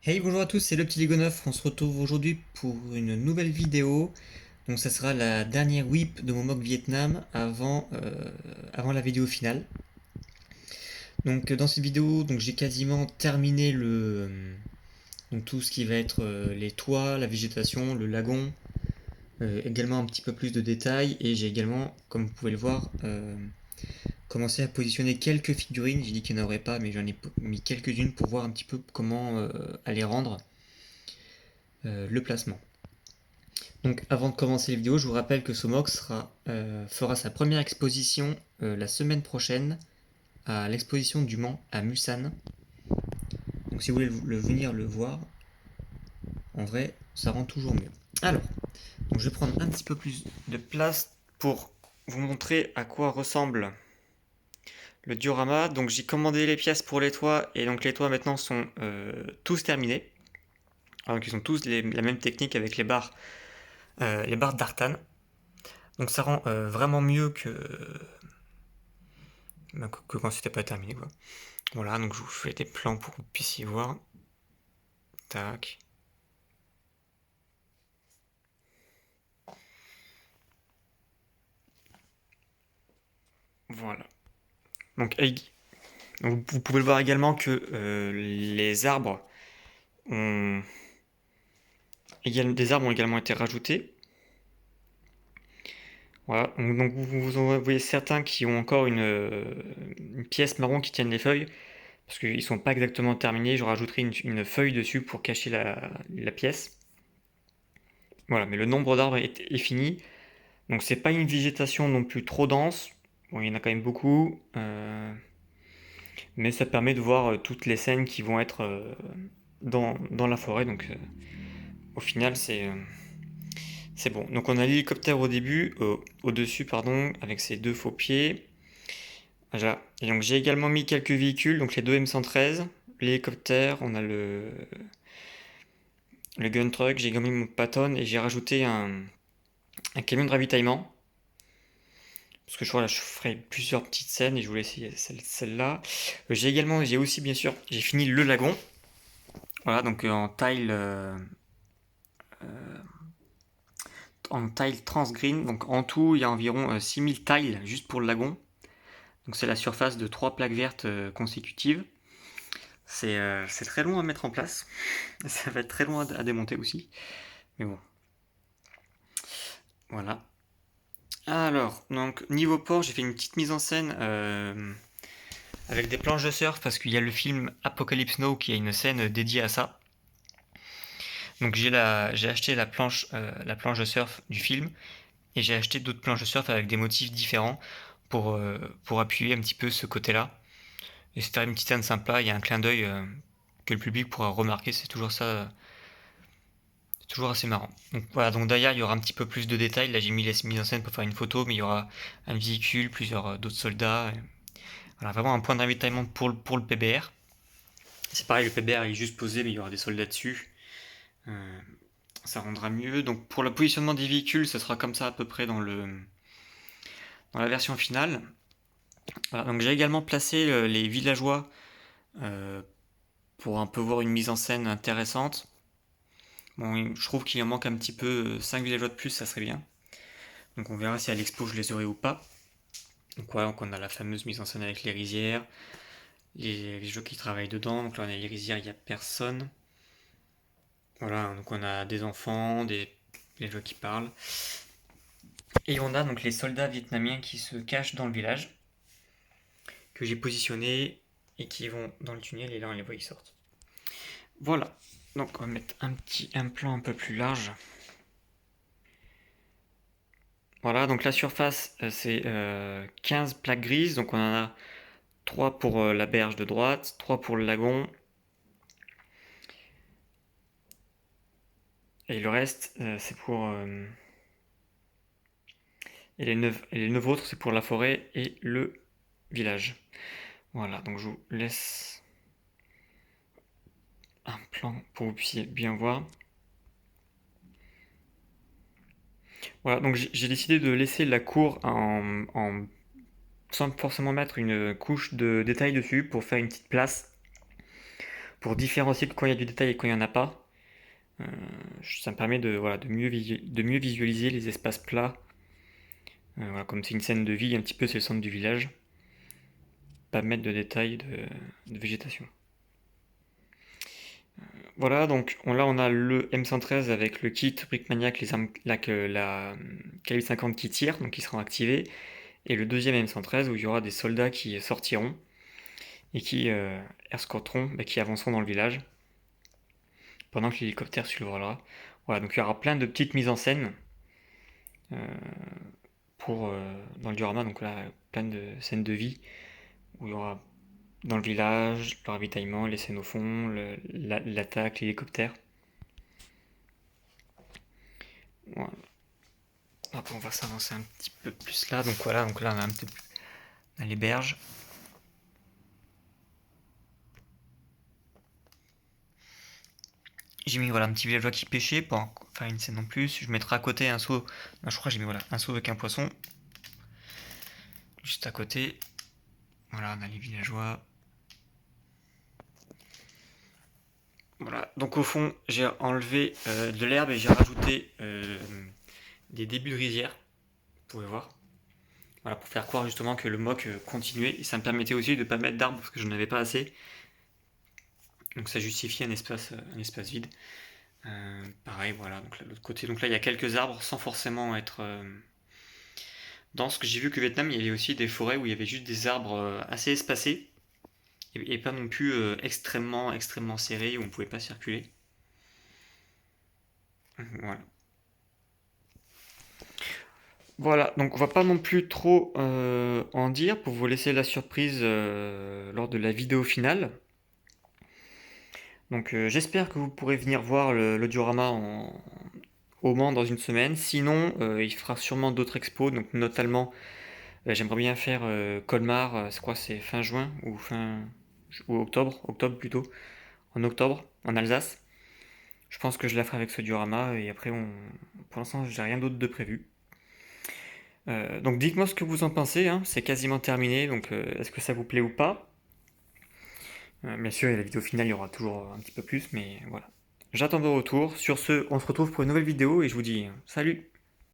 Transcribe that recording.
Hey, bonjour à tous, c'est le petit Ligonov. On se retrouve aujourd'hui pour une nouvelle vidéo. Donc ça sera la dernière whip de mon mock Vietnam avant la vidéo finale. Donc dans cette vidéo, j'ai quasiment terminé donc tout ce qui va être les toits, la végétation, le lagon, également un petit peu plus de détails, et j'ai également, comme vous pouvez le voir, commencé à positionner quelques figurines. J'ai dit qu'il n'y en aurait pas, mais j'en ai mis quelques-unes pour voir un petit peu comment aller rendre le placement. Donc avant de commencer la vidéo, je vous rappelle que Somox fera sa première exposition la semaine prochaine à l'exposition du Mans à Musan. Donc si vous voulez venir le voir, en vrai, ça rend toujours mieux. Alors, je vais prendre un petit peu plus de place pour vous montrer à quoi ressemble le diorama. Donc j'ai commandé les pièces pour les toits, et donc les toits maintenant sont tous terminés. Donc ils ont tous la même technique avec les barres d'Artan. Donc ça rend vraiment mieux que quand c'était pas terminé, quoi. Voilà, donc je vous fais des plans pour que vous puissiez voir. Tac. Voilà. Donc, vous pouvez le voir également que les arbres ont des arbres ont également été rajoutés. Voilà. Donc vous en voyez certains qui ont encore une pièce marron qui tiennent les feuilles, parce qu'ils sont pas exactement terminés. Je rajouterai une feuille dessus pour cacher la pièce. Voilà, mais le nombre d'arbres est fini. Donc c'est pas une végétation non plus trop dense. Bon, il y en a quand même beaucoup. Mais ça permet de voir toutes les scènes qui vont être dans la forêt. Donc au final, c'est bon. Donc on a l'hélicoptère au-dessus, pardon, avec ses deux faux pieds. Voilà. Et donc j'ai également mis quelques véhicules, donc les deux M113, l'hélicoptère, on a le gun truck, j'ai également mis mon Patton et j'ai rajouté un camion de ravitaillement. Parce que je ferai plusieurs petites scènes et je voulais essayer celle-là. J'ai aussi, bien sûr, j'ai fini le lagon. Voilà, donc en tile transgreen. Donc en tout, il y a environ 6000 tiles juste pour le lagon. Donc c'est la surface de 3 plaques vertes consécutives. C'est très long à mettre en place. Ça va être très long à démonter aussi. Mais bon, voilà. Alors, donc niveau port, j'ai fait une petite mise en scène avec des planches de surf parce qu'il y a le film Apocalypse Now qui a une scène dédiée à ça. Donc j'ai acheté la planche de surf du film, et j'ai acheté d'autres planches de surf avec des motifs différents pour appuyer un petit peu ce côté-là. Et c'était une petite scène sympa, il y a un clin d'œil que le public pourra remarquer, c'est toujours assez marrant. Donc voilà, donc derrière il y aura un petit peu plus de détails. Là j'ai mis les mises en scène pour faire une photo, mais il y aura un véhicule, plusieurs d'autres soldats. Voilà, vraiment un point de ravitaillement pour le PBR. C'est pareil, le PBR il est juste posé, mais il y aura des soldats dessus. Euh, Ça rendra mieux. Donc pour le positionnement des véhicules, ce sera comme ça à peu près dans la version finale. Voilà, donc j'ai également placé les villageois euh, pour un peu voir une mise en scène intéressante. Bon, je trouve qu'il en manque un petit peu, 5 villageois de plus, ça serait bien. Donc on verra si à l'expo je les aurai ou pas. Donc voilà, donc on a la fameuse mise en scène avec les rizières, les jeux qui travaillent dedans. Donc là on a les rizières, il n'y a personne. Voilà, donc on a des enfants, des jeux qui parlent. Et on a donc les soldats vietnamiens qui se cachent dans le village, que j'ai positionnés et qui vont dans le tunnel, et là on les voit, ils sortent. Voilà, donc on va mettre un plan un peu plus large. Voilà, donc la surface c'est 15 plaques grises, donc on en a 3 pour la berge de droite, 3 pour le lagon, et le reste c'est pour... et les 9 autres c'est pour la forêt et le village. Voilà, donc je vous laisse un plan pour que vous puissiez bien voir. Voilà, donc j'ai décidé de laisser la cour sans forcément mettre une couche de détail dessus pour faire une petite place, pour différencier quand il y a du détail et quand il n'y en a pas. Ça me permet de, voilà, de mieux visualiser les espaces plats. Voilà, comme c'est une scène de vie, un petit peu c'est le centre du village. Pas mettre de détails de végétation. Voilà, donc là on a le M113 avec le kit Brickmaniac, la calibre 50 qui tire, donc qui seront activés, et le deuxième M113 où il y aura des soldats qui sortiront et qui escorteront, qui avanceront dans le village pendant que l'hélicoptère survolera. Voilà, donc il y aura plein de petites mises en scène euh, dans le diorama, donc là plein de scènes de vie où il y aura dans le village, le ravitaillement, les scènes au fond, l'attaque, l'hélicoptère. Voilà. Après, on va s'avancer un petit peu plus là. Donc voilà, donc là on a un petit peu on a les berges. J'ai mis voilà un petit villageois qui pêchait pour faire une scène en plus. Je mettrai à côté un seau. Non, je crois que j'ai mis voilà un seau avec un poisson. Juste à côté. Voilà, on a les villageois. Voilà, donc au fond, j'ai enlevé de l'herbe et j'ai rajouté des débuts de rizière. Vous pouvez voir. Voilà, pour faire croire justement que le mock continuait. Et ça me permettait aussi de ne pas mettre d'arbres parce que je n'en avais pas assez. Donc ça justifie un espace vide. Pareil, voilà, donc là, de l'autre côté. Donc là, il y a quelques arbres sans forcément être dense. J'ai vu que au Vietnam, il y avait aussi des forêts où il y avait juste des arbres assez espacés et pas non plus extrêmement serrés où on ne pouvait pas circuler. Voilà. Voilà, donc on va pas non plus trop en dire pour vous laisser la surprise lors de la vidéo finale. Donc j'espère que vous pourrez venir voir le diorama au Mans dans une semaine. Sinon, il fera sûrement d'autres expos, donc notamment j'aimerais bien faire Colmar, je crois que c'est fin juin ou octobre plutôt, en octobre, en Alsace. Je pense que je la ferai avec ce diorama et après pour l'instant j'ai rien d'autre de prévu. Donc dites-moi ce que vous en pensez, hein. C'est quasiment terminé, donc est-ce que ça vous plaît ou pas? Bien sûr, la vidéo finale il y aura toujours un petit peu plus, mais voilà. J'attends vos retours. Sur ce, on se retrouve pour une nouvelle vidéo et je vous dis salut!